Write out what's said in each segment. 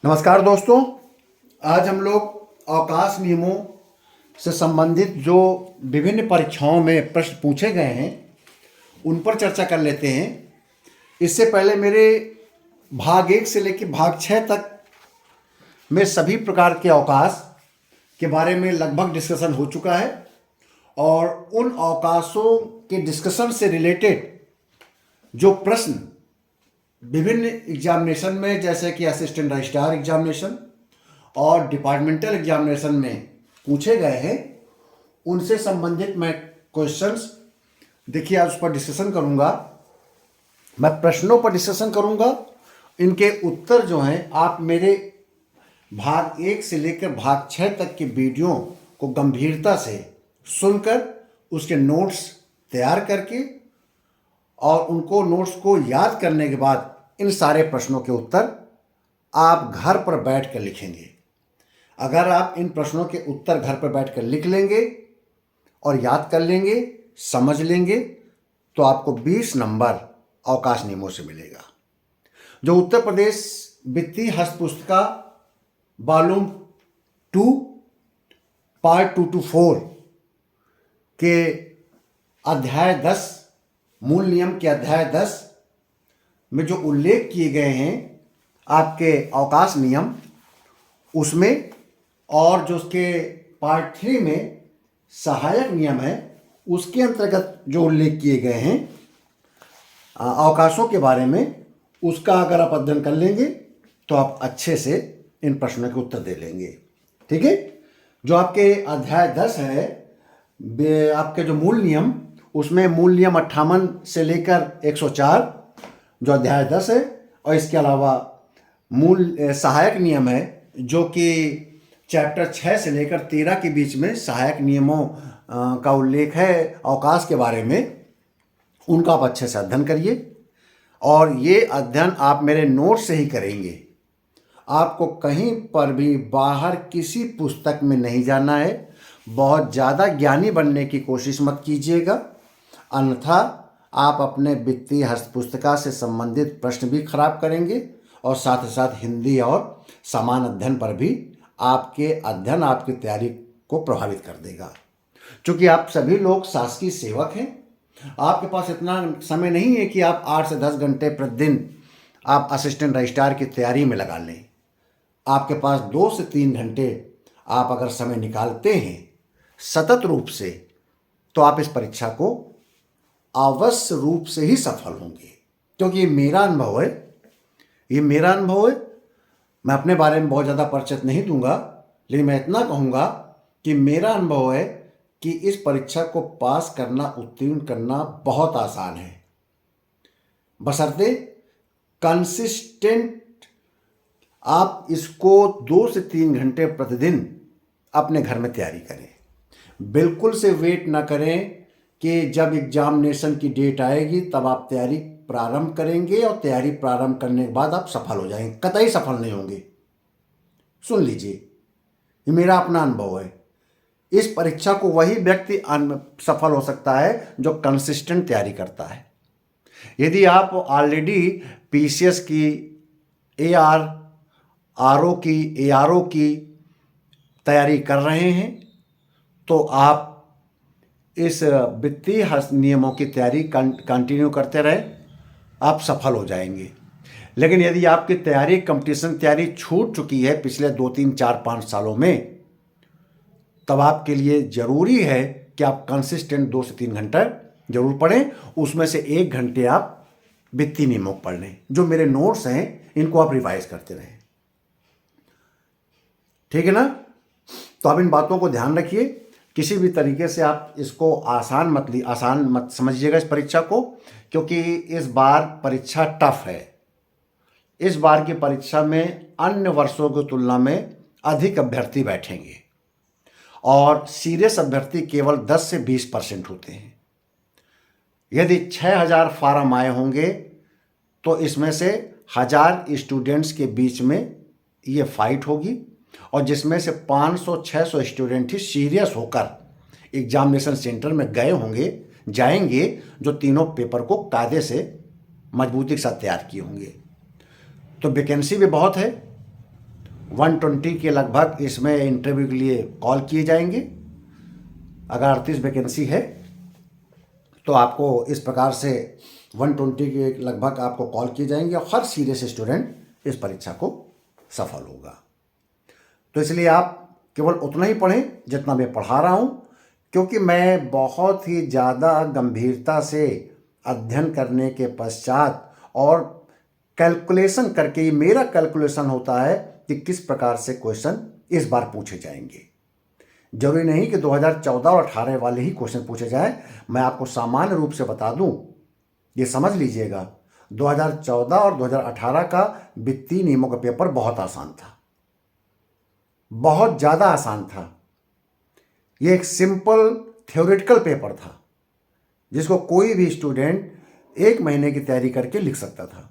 नमस्कार दोस्तों। आज हम लोग अवकाश नियमों से संबंधित जो विभिन्न परीक्षाओं में प्रश्न पूछे गए हैं उन पर चर्चा कर लेते हैं। इससे पहले मेरे भाग 1 से लेकर भाग 6 तक में सभी प्रकार के अवकाश के बारे में लगभग डिस्कशन हो चुका है और उन अवकाशों के डिस्कशन से रिलेटेड जो प्रश्न विभिन्न एग्जामिनेशन में, जैसे कि असिस्टेंट रजिस्ट्रार एग्जामिनेशन और डिपार्टमेंटल एग्जामिनेशन में पूछे गए हैं, उनसे संबंधित मैं क्वेश्चंस देखिए आज उस पर डिस्कशन करूंगा। मैं प्रश्नों पर डिस्कशन करूंगा। इनके उत्तर जो हैं आप मेरे भाग 1 से लेकर भाग 6 तक के वीडियो को गंभीरता से सुनकर उसके नोट्स तैयार करके और उनको नोट्स को याद करने के बाद इन सारे प्रश्नों के उत्तर आप घर पर बैठ कर लिखेंगे। अगर आप इन प्रश्नों के उत्तर घर पर बैठ कर लिख लेंगे और याद कर लेंगे, समझ लेंगे, तो आपको 20 नंबर अवकाश नियमों से मिलेगा। जो उत्तर प्रदेश वित्तीय हस्तपुस्तिका वॉल्यूम 2 पार्ट 2 to 4 के अध्याय 10 मूल नियम के अध्याय 10 में जो उल्लेख किए गए हैं आपके अवकाश नियम, उसमें और जो उसके पार्ट 3 में सहायक नियम है उसके अंतर्गत जो उल्लेख किए गए हैं अवकाशों के बारे में, उसका अगर आप अध्ययन कर लेंगे तो आप अच्छे से इन प्रश्नों के उत्तर दे लेंगे। ठीक है। जो आपके अध्याय 10 है, आपके जो मूल नियम, उसमें मूल नियम 58 से लेकर 104 जो अध्याय 10 है, और इसके अलावा मूल सहायक नियम है जो कि चैप्टर 6 से लेकर 13 के बीच में सहायक नियमों का उल्लेख है अवकाश के बारे में। उनका आप अच्छे से अध्ययन करिए और ये अध्ययन आप मेरे नोट से ही करेंगे। आपको कहीं पर भी बाहर किसी पुस्तक में नहीं जाना है। बहुत ज़्यादा ज्ञानी बनने की कोशिश मत कीजिएगा, अन्यथा आप अपने वित्तीय हस्तपुस्तिका से संबंधित प्रश्न भी खराब करेंगे और साथ ही साथ हिंदी और समान अध्ययन पर भी आपके अध्ययन आपकी तैयारी को प्रभावित कर देगा। क्योंकि आप सभी लोग शासकीय सेवक हैं, आपके पास इतना समय नहीं है कि आप 8 से 10 घंटे प्रतिदिन आप असिस्टेंट रजिस्ट्रार की तैयारी में लगा लें। आपके पास 2 से 3 घंटे आप अगर समय निकालते हैं सतत रूप से, तो आप इस परीक्षा को अवश्य रूप से ही सफल होंगे। क्योंकि ये मेरा अनुभव है, मैं अपने बारे में बहुत ज़्यादा परिचय नहीं दूंगा, लेकिन मैं इतना कहूँगा कि मेरा अनुभव है कि इस परीक्षा को पास करना, उत्तीर्ण करना बहुत आसान है, बशर्ते कंसिस्टेंट आप इसको 2 से 3 घंटे प्रतिदिन अपने घर में तैयारी करें। बिल्कुल से वेट ना करें कि जब एग्जामिनेशन की डेट आएगी तब आप तैयारी प्रारंभ करेंगे और तैयारी प्रारंभ करने के बाद आप सफल हो जाएंगे। कतई सफल नहीं होंगे। सुन लीजिए, ये मेरा अपना अनुभव है। इस परीक्षा को वही व्यक्ति सफल हो सकता है जो कंसिस्टेंट तैयारी करता है। यदि आप ऑलरेडी पीसीएस की, आरओ की तैयारी कर रहे हैं तो आप इस वित्तीय नियमों की तैयारी कंटिन्यू करते रहे, आप सफल हो जाएंगे। लेकिन यदि आपकी तैयारी, कंपटीशन तैयारी छूट चुकी है पिछले 2, 3, 4, 5 सालों में, तब आपके लिए ज़रूरी है कि आप कंसिस्टेंट 2 से 3 घंटा जरूर पढ़ें। उसमें से 1 घंटे आप वित्तीय नियमों को पढ़ लें। जो मेरे नोट्स हैं इनको आप रिवाइज करते रहें। ठीक है ना। तो आप इन बातों को ध्यान रखिए। किसी भी तरीके से आप इसको आसान मत समझिएगा इस परीक्षा को, क्योंकि इस बार परीक्षा टफ है। इस बार की परीक्षा में अन्य वर्षों की तुलना में अधिक अभ्यर्थी बैठेंगे और सीरियस अभ्यर्थी केवल 10 से 20% होते हैं। यदि 6000 फार्म आए होंगे तो इसमें से 1000 स्टूडेंट्स के बीच में ये फाइट होगी और जिसमें से 500-600 स्टूडेंट ही सीरियस होकर एग्जामिनेशन सेंटर में जाएंगे, जो तीनों पेपर को कायदे से मजबूती के साथ तैयार किए होंगे। तो वैकेंसी भी बहुत है 120 के लगभग इसमें इंटरव्यू के लिए कॉल किए जाएंगे। अगर 38 वैकेंसी है तो आपको इस प्रकार से 120 के लगभग आपको कॉल किए जाएंगे और हर सीरियस स्टूडेंट इस परीक्षा को सफल होगा। तो इसलिए आप केवल उतना ही पढ़ें जितना मैं पढ़ा रहा हूँ, क्योंकि मैं बहुत ही ज़्यादा गंभीरता से अध्ययन करने के पश्चात और कैलकुलेशन करके, ये मेरा कैलकुलेशन होता है कि किस प्रकार से क्वेश्चन इस बार पूछे जाएंगे। जरूरी नहीं कि 2014 और 18 वाले ही क्वेश्चन पूछे जाए। मैं आपको सामान्य रूप से बता दूं, ये समझ लीजिएगा, 2014 और 2018 का वित्तीय नियमों का पेपर बहुत आसान था, बहुत ज़्यादा आसान था। ये एक सिंपल थ्योरेटिकल पेपर था जिसको कोई भी स्टूडेंट 1 महीने की तैयारी करके लिख सकता था।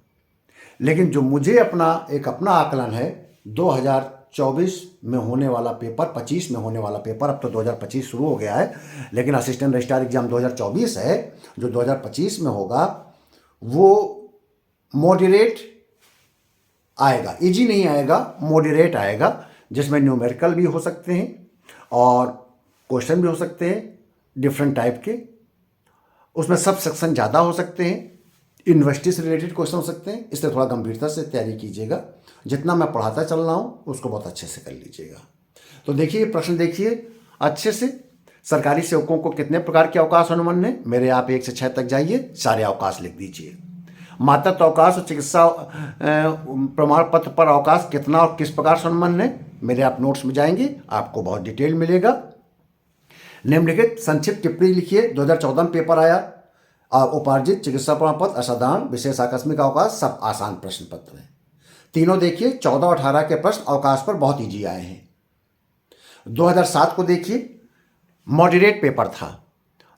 लेकिन जो मुझे अपना आकलन है, 2024 में होने वाला पेपर, 25 में होने वाला पेपर, अब तो 2025 शुरू हो गया है, लेकिन असिस्टेंट रजिस्ट्रार एग्जाम 2024 है, जो 2025 में होगा वो मॉडरेट आएगा, इजी नहीं आएगा, मॉडरेट आएगा, जिसमें न्यूमेरिकल भी हो सकते हैं और क्वेश्चन भी हो सकते हैं डिफरेंट टाइप के। उसमें सब सेक्शन ज़्यादा हो सकते हैं, यूनिवर्सिटी से रिलेटेड क्वेश्चन हो सकते हैं। इसलिए थोड़ा गंभीरता से तैयारी कीजिएगा। जितना मैं पढ़ाता चल रहा हूँ उसको बहुत अच्छे से कर लीजिएगा। तो देखिए, प्रश्न देखिए अच्छे से। सरकारी सेवकों को कितने प्रकार के अवकाश अनुबंध हैं? मेरे आप 1 से 6 तक जाइए, सारे अवकाश लिख दीजिए। मातृत्व अवकाश और चिकित्सा प्रमाण पत्र पर अवकाश कितना और किस प्रकार से अनुबंध है? मेरे आप नोट्स में जाएंगे, आपको बहुत डिटेल मिलेगा। निम्नलिखित संक्षिप्त टिप्पणी लिखिए। 2014 में पेपर आया, उपार्जित, चिकित्सा प्रमाण पत्र, असाधारण, विशेष आकस्मिक अवकाश, सब आसान प्रश्न पत्र हैं। तीनों देखिए, 14 और 18 के प्रश्न अवकाश पर बहुत ईजी आए हैं। 2007 को देखिए, मॉडरेट पेपर था।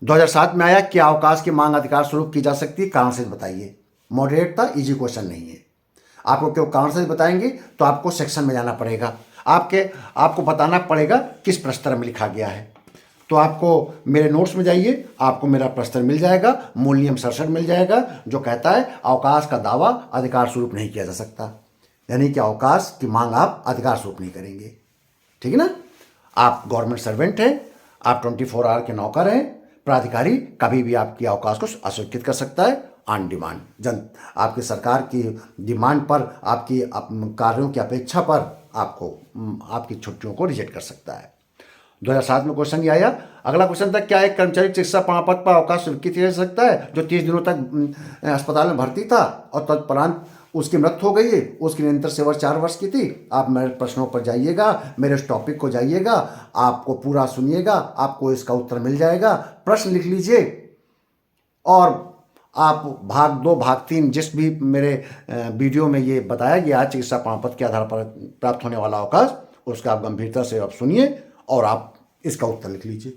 2007 में आया, क्या अवकाश की मांग अधिकार स्वरूप की जा सकती है? कारण से बताइए। मॉडरेट था, इजी क्वेश्चन नहीं है। आपको क्यों कारण से बताएंगे तो आपको सेक्शन में जाना पड़ेगा, आपको बताना पड़ेगा किस प्रश्न में लिखा गया है। तो आपको मेरे नोट्स में जाइए, आपको मेरा प्रश्न मिल जाएगा, मूल नियम 67 मिल जाएगा, जो कहता है अवकाश का दावा अधिकार स्वरूप नहीं किया जा सकता, यानी कि अवकाश की मांग आप अधिकार स्वरूप नहीं करेंगे। ठीक है ना? आप गवर्नमेंट सर्वेंट हैं, आप 24 आवर के नौकर हैं, प्राधिकारी कभी भी आपकी अवकाश को अस्वीकृत कर सकता है ऑन डिमांड। आपकी सरकार की डिमांड पर, आपकी कार्यों की अपेक्षा पर आपको आपकी छुट्टियों को रिजेक्ट कर सकता है। 2007 में क्वेश्चन ये आया। अगला क्वेश्चन था, क्या एक कर्मचारी चिकित्सा प्रमाण पत्र पर अवकाश स्वीकृत किया जा सकता है जो 30 दिनों तक अस्पताल में भर्ती था और तत्परांत उसकी मृत्यु हो गई है? उसकी निरंतर सेवा 4 वर्ष की थी। आप मेरे प्रश्नों पर जाइएगा, मेरे उस टॉपिक को जाइएगा, आपको पूरा सुनिएगा, आपको इसका उत्तर मिल जाएगा। प्रश्न लिख लीजिए और आप भाग 2, भाग 3 जिस भी मेरे वीडियो में ये बताया गया चिकित्सा प्रमाण पत्र के आधार पर प्राप्त होने वाला अवकाश, उसका आप गंभीरता से आप सुनिए और आप इसका उत्तर लिख लीजिए।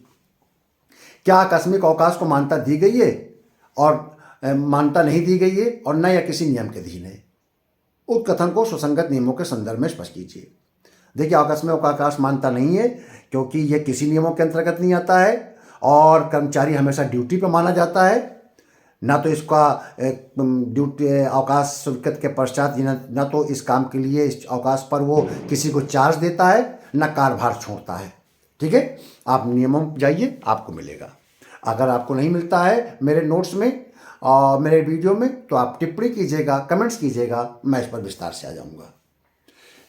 क्या आकस्मिक अवकाश को मान्यता दी गई है और मान्यता नहीं दी गई है और न या किसी नियम के अधीन है? उक्त कथन को सुसंगत नियमों के संदर्भ में स्पष्ट कीजिए। देखिए, आकस्मिक अवकाश मान्यता नहीं है क्योंकि यह किसी नियमों के अंतर्गत नहीं आता है और कर्मचारी हमेशा ड्यूटी पर माना जाता है। ना तो इसका ड्यूटी अवकाश स्वीकृत के पश्चात न तो इस काम के लिए, इस अवकाश पर वो किसी को चार्ज देता है, न कार्यभार छोड़ता है। ठीक है? आप नियमों में जाइए, आपको मिलेगा। अगर आपको नहीं मिलता है मेरे नोट्स में और मेरे वीडियो में, तो आप टिप्पणी कीजिएगा, कमेंट्स कीजिएगा, मैं इस पर विस्तार से आ जाऊंगा।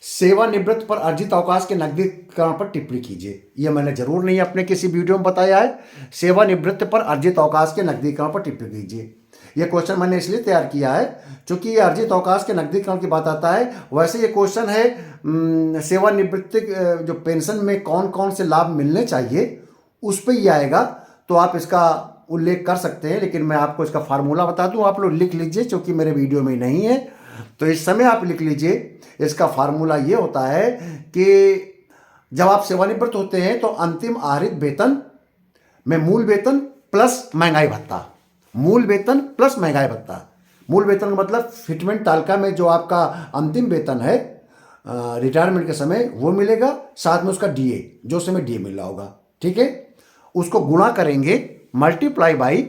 सेवानिवृत्त पर अर्जित अवकाश के नकदीकरण पर टिप्पणी कीजिए। यह मैंने जरूर नहीं अपने किसी वीडियो में बताया है। सेवानिवृत्त पर अर्जित अवकाश के नकदीकरण पर टिप्पणी कीजिए। यह क्वेश्चन मैंने इसलिए तैयार किया है क्योंकि ये अर्जित अवकाश के नकदीकरण की बात आता है। वैसे ये क्वेश्चन है सेवानिवृत्ति जो पेंशन में कौन कौन से लाभ मिलने चाहिए उस पर ही आएगा, तो आप इसका उल्लेख कर सकते हैं। लेकिन मैं आपको इसका फार्मूला बता दूं, आप लोग लिख लीजिए, क्योंकि मेरे वीडियो में नहीं है तो इस समय आप लिख लीजिए। इसका फार्मूला ये होता है कि जब आप सेवानिवृत्त होते हैं तो अंतिम आहरित वेतन में मूल वेतन प्लस महंगाई भत्ता, मूल वेतन प्लस महंगाई भत्ता, मूल वेतन का मतलब फिटमेंट तालिका में जो आपका अंतिम वेतन है रिटायरमेंट के समय वो मिलेगा, साथ में उसका डीए, जो समय डीए मिल रहा होगा। ठीक है? उसको गुणा करेंगे, मल्टीप्लाई बाई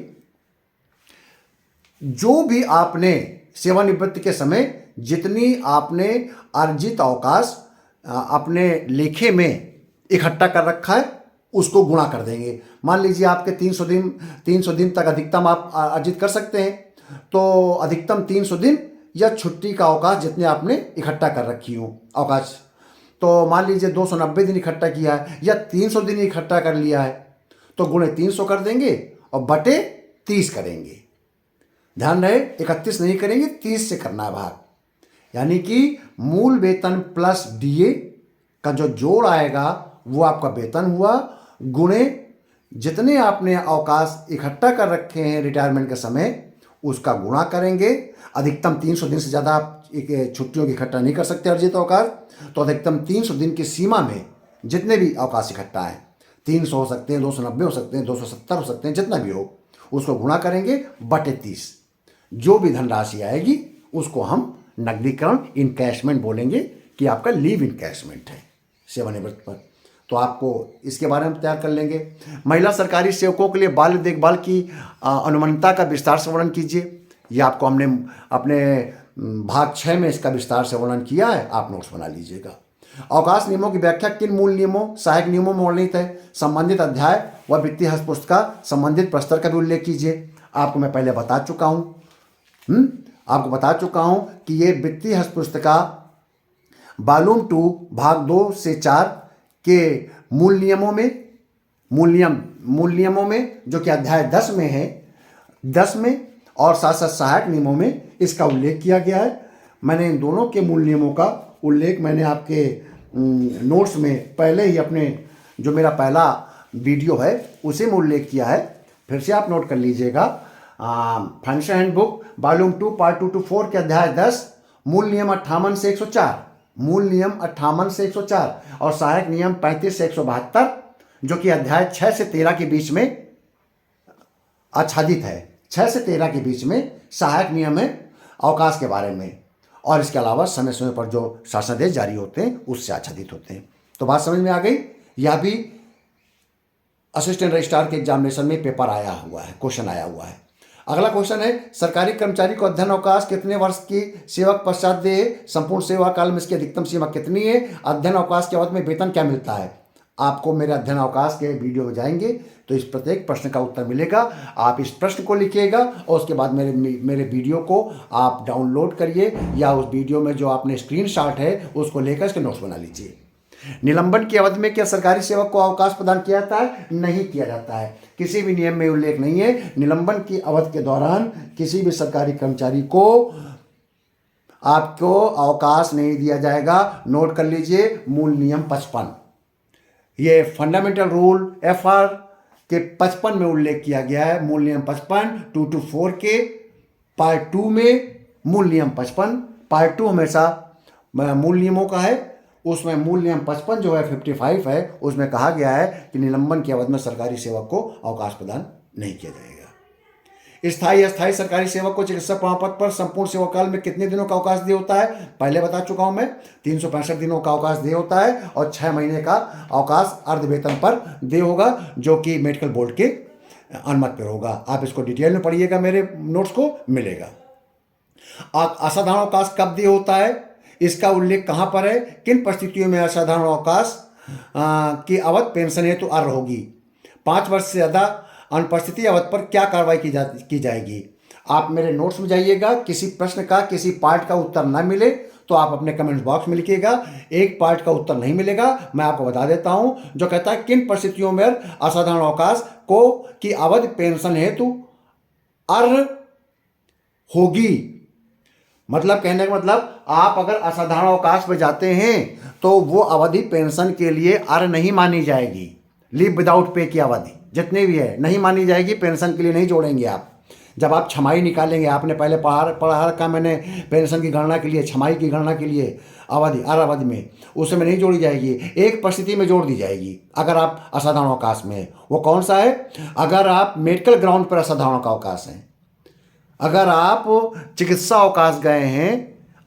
जो भी आपने सेवानिवृत्ति के समय जितनी आपने अर्जित अवकाश अपने लेखे में इकट्ठा कर रखा है उसको गुणा कर देंगे। मान लीजिए आपके 300 दिन तक अधिकतम आप अर्जित कर सकते हैं, तो अधिकतम 300 दिन या छुट्टी का अवकाश जितने आपने इकट्ठा कर रखी हो अवकाश, तो मान लीजिए 290 दिन इकट्ठा किया है या 300 दिन इकट्ठा कर लिया है, तो गुणे 300 कर देंगे और बटे 30 करेंगे। ध्यान रहे 31 नहीं करेंगे, 30 से करना है भाग। यानी कि मूल वेतन प्लस डीए का जो जोड़ आएगा वो आपका वेतन हुआ, गुणे जितने आपने अवकाश इकट्ठा कर रखे हैं रिटायरमेंट के समय उसका गुणा करेंगे। अधिकतम 300 दिन से ज़्यादा आप छुट्टियों की इकट्ठा नहीं कर सकते अर्जित अवकाश, तो अधिकतम 300 दिन की सीमा में जितने भी अवकाश इकट्ठा हैं, 300 हो सकते हैं, 290 हो सकते हैं, 270 हो सकते हैं, जितना भी हो उसको गुणा करेंगे बटे 30। जो भी धनराशि आएगी उसको हम नकदीकरण इनकैशमेंट बोलेंगे कि आपका लीव इनकैशमेंट है सेवानिवृत्त पर। तो आपको इसके बारे में तैयार कर लेंगे। महिला सरकारी सेवकों के लिए बाल देखभाल की अनुमानता का विस्तार से वर्णन कीजिए। ये आपको हमने अपने भाग 6 में इसका विस्तार से वर्णन किया है, आप नोट्स बना लीजिएगा। अवकाश नियमों की व्याख्या किन मूल नियमों सहायक नियमों में वर्णित है? संबंधित अध्याय व वित्तीय हस्तपुस्तिका का संबंधित प्रस्तर का भी उल्लेख कीजिए। आपको मैं पहले बता चुका हूँ आपको बता चुका हूँ कि ये वित्तीय हस्तपुस्तिका वॉल्यूम 2 भाग 2 से 4 के मूल नियमों में जो कि अध्याय 10 में है, 10 में और साथ साथ सहायक नियमों में इसका उल्लेख किया गया है। मैंने इन दोनों के मूल नियमों का उल्लेख मैंने आपके नोट्स में पहले ही अपने जो मेरा पहला वीडियो है उसी में उल्लेख किया है, फिर से आप नोट कर लीजिएगा। Financial handbook volume 2 part 2 to 4 के अध्याय 10 मूल नियम 58 से 104, मूल नियम 58 से 104 और सहायक नियम 35 से 172 जो कि अध्याय 6 से 13 के बीच में आच्छादित है। 6 से 13 के बीच में सहायक नियम है अवकाश के बारे में, और इसके अलावा समय समय पर जो शासनादेश जारी होते हैं उससे आच्छादित होते हैं। तो बात समझ में आ गई। यह भी असिस्टेंट रजिस्ट्रार के एग्जामिनेशन में पेपर आया हुआ है, क्वेश्चन आया हुआ है। अगला क्वेश्चन है सरकारी कर्मचारी को अध्ययन अवकाश कितने वर्ष की सेवा पश्चात दे? संपूर्ण सेवा काल में इसकी अधिकतम सीमा कितनी है? अध्ययन अवकाश के अवधि में वेतन क्या मिलता है? आपको मेरे अध्ययन अवकाश के वीडियो में जाएंगे तो इस प्रत्येक प्रश्न का उत्तर मिलेगा। आप इस प्रश्न को लिखिएगा और उसके बाद मेरे वीडियो को आप डाउनलोड करिए या उस वीडियो में जो आपने स्क्रीनशॉट है उसको लेकर इसके नोट्स बना लीजिए। निलंबन की अवधि में क्या सरकारी सेवक को अवकाश प्रदान किया जाता है? नहीं किया जाता है। किसी भी नियम में उल्लेख नहीं है निलंबन की अवधि के दौरान किसी भी सरकारी कर्मचारी को आपको अवकाश नहीं दिया जाएगा। नोट कर लीजिए मूल नियम 55, ये फंडामेंटल रूल FR के 55 में उल्लेख किया गया है। मूल नियम 55 2 to 4 के पार्ट 2 में मूल नियम 55, पार्ट 2 हमेशा मूल नियमों का है, उसमें मूल नियम 55 जो है 55 है, उसमें कहा गया है कि निलंबन की अवधि में सरकारी सेवक को अवकाश प्रदान नहीं किया जाएगा। स्थायी अस्थायी सरकारी सेवक को चिकित्सा प्रमाण पत्र पर संपूर्ण सेवा काल में कितने दिनों का अवकाश दिया होता है? पहले बता चुका हूं मैं, 365 दिनों का अवकाश दिया होता है और 6 महीने का अवकाश अर्ध वेतन पर दिया होगा जो कि मेडिकल बोर्ड के अनुमति पर होगा। आप इसको डिटेल में पढ़िएगा, मेरे नोट्स को मिलेगा। असाधारण अवकाश कब दिया होता है? इसका उल्लेख कहाँ पर है? किन परिस्थितियों में असाधारण अवकाश की अवधि पेंशन हेतु अर्ह होगी? 5 वर्ष से ज़्यादा अनुपस्थिति अवधि पर क्या कार्रवाई की जाएगी? आप मेरे नोट्स में जाइएगा। किसी प्रश्न का किसी पार्ट का उत्तर ना मिले तो आप अपने कमेंट बॉक्स में लिखिएगा। एक पार्ट का उत्तर नहीं मिलेगा, मैं आपको बता देता हूं, जो कहता है किन परिस्थितियों में असाधारण अवकाश को की अवधि पेंशन हेतु अर्ह होगी। मतलब कहने का मतलब आप अगर असाधारण अवकाश पर जाते हैं तो वो अवधि पेंशन के लिए अर्ह नहीं मानी जाएगी। लीव विदाउट पे की अवधि जितनी भी है नहीं मानी जाएगी, पेंशन के लिए नहीं जोड़ेंगे आप। जब आप छमाही निकालेंगे, आपने पहले पढ़ा रखा मैंने पेंशन की गणना के लिए, छमाही की गणना के लिए अवधि अर्ह अवधि में उसमें नहीं जोड़ी जाएगी, एक परिस्थिति में जोड़ दी जाएगी अगर आप असाधारण अवकाश में। वो कौन सा है? अगर आप मेडिकल ग्राउंड पर असाधारण का अवकाश है, अगर आप चिकित्सा अवकाश गए हैं,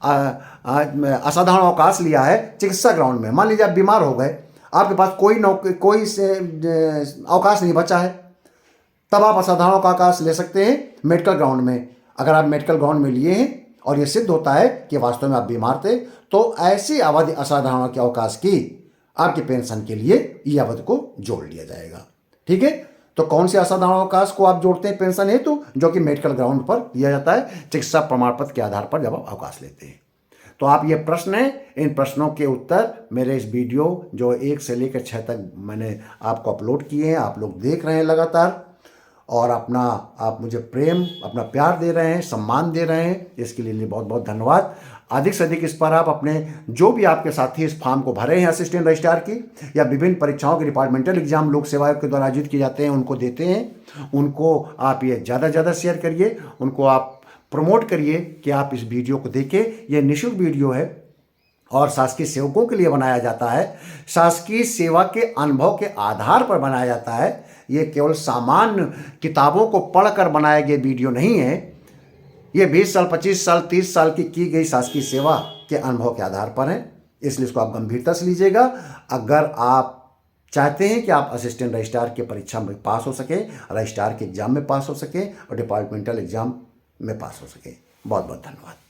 असाधारण अवकाश लिया है चिकित्सा ग्राउंड में, मान लीजिए आप बीमार हो गए, आपके पास कोई अवकाश नहीं बचा है, तब आप असाधारण अवकाश ले सकते हैं मेडिकल ग्राउंड में। अगर आप मेडिकल ग्राउंड में लिए हैं और ये सिद्ध होता है कि वास्तव में आप बीमार थे, तो ऐसी अवधि असाधारण के अवकाश की आपकी पेंशन के लिए ये अवधि को जोड़ लिया जाएगा। ठीक है, तो कौन से असाधारण अवकाश को आप जोड़ते हैं पेंशन हेतु? जो कि मेडिकल ग्राउंड पर दिया जाता है, चिकित्सा प्रमाण पत्र के आधार पर जब आप अवकाश लेते हैं। तो आप ये प्रश्न हैं, इन प्रश्नों के उत्तर मेरे इस वीडियो जो 1 से लेकर 6 तक मैंने आपको अपलोड किए हैं, आप लोग देख रहे हैं लगातार, और आप मुझे प्रेम, अपना प्यार दे रहे हैं, सम्मान दे रहे हैं, इसके लिए बहुत बहुत धन्यवाद। अधिक से अधिक इस पर आप अपने जो भी आपके साथी इस फॉर्म को भरे हैं असिस्टेंट रजिस्ट्रार की, या विभिन्न परीक्षाओं के डिपार्टमेंटल एग्जाम लोक सेवा आयोग के द्वारा आयोजित किए जाते हैं, उनको देते हैं, उनको आप ये ज़्यादा से ज़्यादा शेयर करिए, उनको आप प्रमोट करिए कि आप इस वीडियो को देखें। यह निःशुल्क वीडियो है और शासकीय सेवकों के लिए बनाया जाता है, शासकीय सेवा के अनुभव के आधार पर बनाया जाता है। ये केवल सामान्य किताबों को पढ़कर बनाया गया वीडियो नहीं है, ये 20 साल, 25 साल, 30 साल की गई शासकीय सेवा के अनुभव के आधार पर है, इसलिए इसको आप गंभीरता से लीजिएगा। अगर आप चाहते हैं कि आप असिस्टेंट रजिस्ट्रार की परीक्षा में पास हो सके, रजिस्ट्रार के एग्जाम में पास हो सके और डिपार्टमेंटल एग्जाम में पास हो सके। बहुत बहुत धन्यवाद।